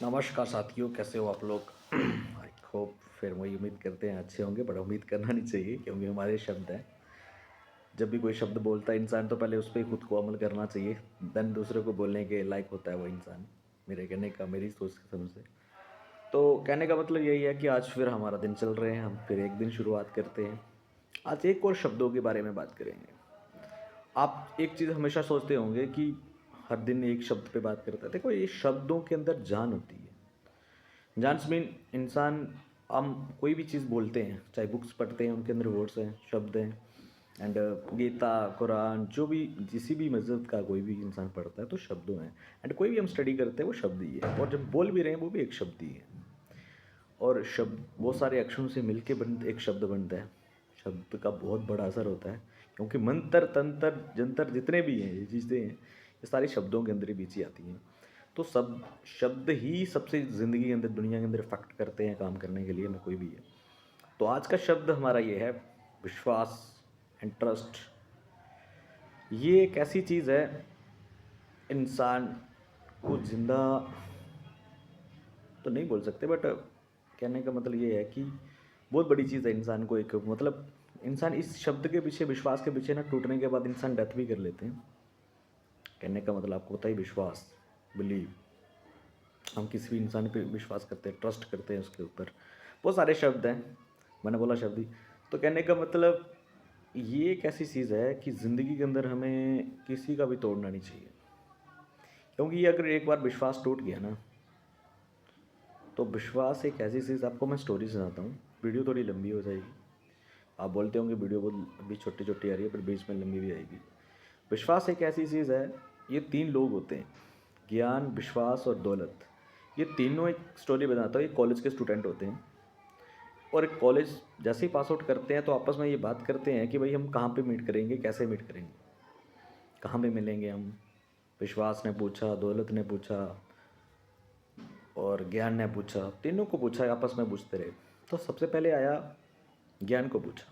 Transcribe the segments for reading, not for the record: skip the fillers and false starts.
नमस्कार साथियों, कैसे हो आप लोग? आई होप फिर वही उम्मीद करते हैं अच्छे होंगे, बट उम्मीद करना नहीं चाहिए क्योंकि हमारे शब्द हैं। जब भी कोई शब्द बोलता है इंसान तो पहले उस पर खुद को अमल करना चाहिए, देन दूसरे को बोलने के लायक होता है वो इंसान। मेरे कहने का, मेरी सोच के समझ से तो कहने का मतलब यही है कि आज फिर हमारा दिन चल रहे हैं, हम फिर एक दिन शुरुआत करते हैं। आज एक और शब्दों के बारे में बात करेंगे। आप एक चीज़ हमेशा सोचते होंगे कि हर दिन एक शब्द पे बात करते हैं। देखो, ये शब्दों के अंदर जान होती है। जानस मीन इंसान, हम कोई भी चीज़ बोलते हैं, चाहे बुक्स पढ़ते हैं उनके अंदर वर्ड्स हैं, शब्द हैं। एंड गीता, कुरान, जो भी किसी भी मज़हब का कोई भी इंसान पढ़ता है तो शब्दों हैं। एंड कोई भी हम स्टडी करते हैं वो शब्द ही है, और जब बोल भी रहे हैं वो भी एक शब्द ही है। और शब्द वो सारे अक्षरों से मिलके एक शब्द बनता है। शब्द का बहुत बड़ा असर होता है, क्योंकि मंत्र तंत्र जंतर जितने भी हैं, ये चीज़ें हैं, ये सारी शब्दों के अंदर ही बीची आती हैं। तो सब शब्द ही सबसे ज़िंदगी के अंदर, दुनिया के अंदर इफेक्ट करते हैं काम करने के लिए, ना कोई भी है। तो आज का शब्द हमारा ये है विश्वास एंड ट्रस्ट। ये एक ऐसी चीज़ है, इंसान को जिंदा तो नहीं बोल सकते, बट कहने का मतलब ये है कि बहुत बड़ी चीज़ है इंसान को। एक मतलब इंसान इस शब्द के पीछे, विश्वास के पीछे ना टूटने के बाद इंसान डेथ भी कर लेते हैं। कहने का मतलब आपको होता ही विश्वास, बिलीव। हम किसी भी इंसान पे विश्वास करते हैं, ट्रस्ट करते हैं उसके ऊपर। बहुत सारे शब्द हैं, मैंने बोला शब्द ही। तो कहने का मतलब ये एक ऐसी चीज़ है कि ज़िंदगी के अंदर हमें किसी का भी तोड़ना नहीं चाहिए, क्योंकि ये अगर एक बार विश्वास टूट गया ना, तो विश्वास एक ऐसी चीज़, आपको मैं स्टोरी सुनाता हूँ, वीडियो थोड़ी लंबी हो जाएगी। आप बोलते होंगे वीडियो बहुत अभी छोटी छोटी आ रही है, पर बीच में लंबी भी आएगी। विश्वास एक ऐसी चीज़ है, ये तीन लोग होते हैं, ज्ञान, विश्वास और दौलत। ये तीनों, एक स्टोरी बताता हूँ। ये कॉलेज के स्टूडेंट होते हैं, और एक कॉलेज जैसे ही पास आउट करते हैं तो आपस में ये बात करते हैं कि भाई हम कहाँ पे मीट करेंगे, कैसे मीट करेंगे, कहाँ पे मिलेंगे हम। विश्वास ने पूछा, दौलत ने पूछा और ज्ञान ने पूछा, तीनों को पूछा, आपस में पूछते रहे। तो सबसे पहले आया ज्ञान को पूछा,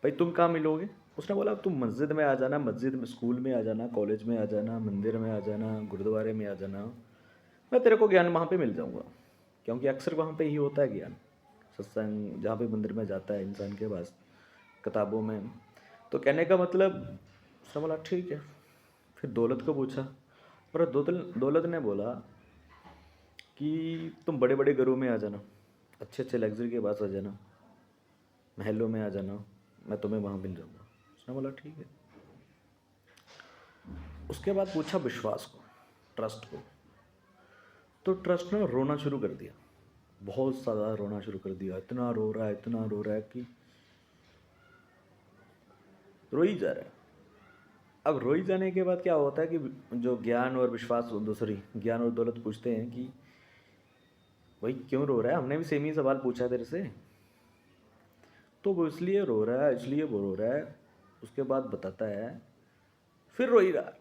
भाई तुम कहाँ मिलोगे? उसने बोला तुम मस्जिद में आ जाना, मस्जिद में, स्कूल में आ जाना, कॉलेज में आ जाना, मंदिर में आ जाना, गुरुद्वारे में आ जाना, मैं तेरे को ज्ञान वहाँ पे मिल जाऊँगा। क्योंकि अक्सर वहाँ पे ही होता है ज्ञान, सत्संग जहाँ पे मंदिर में जाता है इंसान के पास, किताबों में। तो कहने का मतलब, उसने बोला ठीक है। फिर दौलत को पूछा, और दौलत ने बोला कि तुम बड़े बड़े घरों में आ जाना, अच्छे अच्छे लग्जरी के पास आ जाना, महलों में आ जाना, मैं तुम्हें वहाँ मिल जाऊँगा। उसने बोला ठीक है। उसके बाद पूछा विश्वास को, ट्रस्ट को। तो ट्रस्ट ने रोना शुरू कर दिया, बहुत ज़्यादा रोना शुरू कर दिया। इतना रो रहा है, इतना रो रहा है कि रो ही जा रहा है। अब रो ही जाने के बाद क्या होता है कि जो ज्ञान और विश्वास, सॉरी, ज्ञान और दौलत पूछते हैं कि भाई क्यों रो रहा है, हमने भी सेम ही सवाल पूछा तेरे से। तो वो इसलिए रो रहा है, इसलिए वो रो रहा है। उसके बाद बताता है, फिर रो ही रहा है।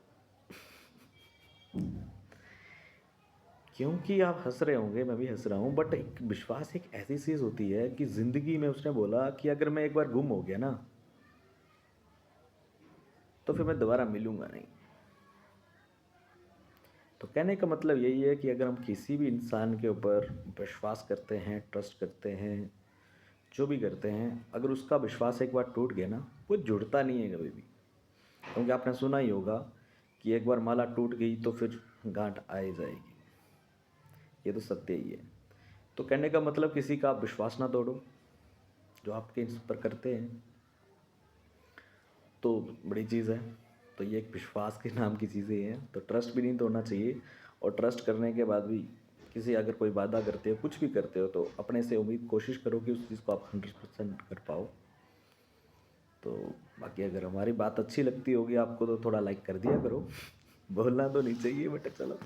क्योंकि आप हंस रहे होंगे, मैं भी हंस रहा हूँ, बट एक विश्वास एक ऐसी चीज़ होती है कि ज़िंदगी में, उसने बोला कि अगर मैं एक बार गुम हो गया ना, तो फिर मैं दोबारा मिलूंगा नहीं। तो कहने का मतलब यही है कि अगर हम किसी भी इंसान के ऊपर विश्वास करते हैं, ट्रस्ट करते हैं, जो भी करते हैं, अगर उसका विश्वास एक बार टूट गया ना, वो जुड़ता नहीं है कभी भी। क्योंकि आपने सुना ही होगा कि एक बार माला टूट गई तो फिर गांठ आ ही जाएगी। ये तो सत्य ही है। तो कहने का मतलब, किसी का आप विश्वास ना तोड़ो, जो आपके इस पर करते हैं तो बड़ी चीज़ है। तो ये एक विश्वास के नाम की चीज़ें हैं, तो ट्रस्ट भी नहीं तोड़ना चाहिए। और ट्रस्ट करने के बाद भी किसी, अगर कोई वादा करते हो, कुछ भी करते हो, तो अपने से उम्मीद, कोशिश करो कि उस चीज़ को आप 100% कर पाओ। तो बाकी अगर हमारी बात अच्छी लगती होगी आपको तो थोड़ा लाइक कर दिया करो। बोलना तो नहीं चाहिए, बट चलो,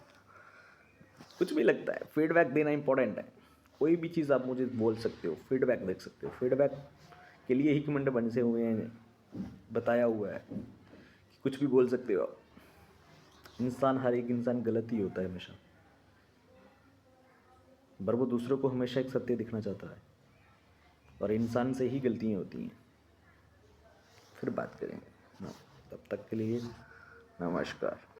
कुछ भी लगता है, फीडबैक देना इंपॉर्टेंट है। कोई भी चीज़ आप मुझे बोल सकते हो, फीडबैक देख सकते हो। फीडबैक के लिए ही कमेंट बने हुए हैं, बताया हुआ है कि कुछ भी बोल सकते हो आप। इंसान, हर एक इंसान गलत ही होता है हमेशा, पर वो दूसरों को हमेशा एक सत्य दिखना चाहता है, और इंसान से ही गलतियाँ होती हैं। फिर बात करेंगे ना, तब तक के लिए नमस्कार।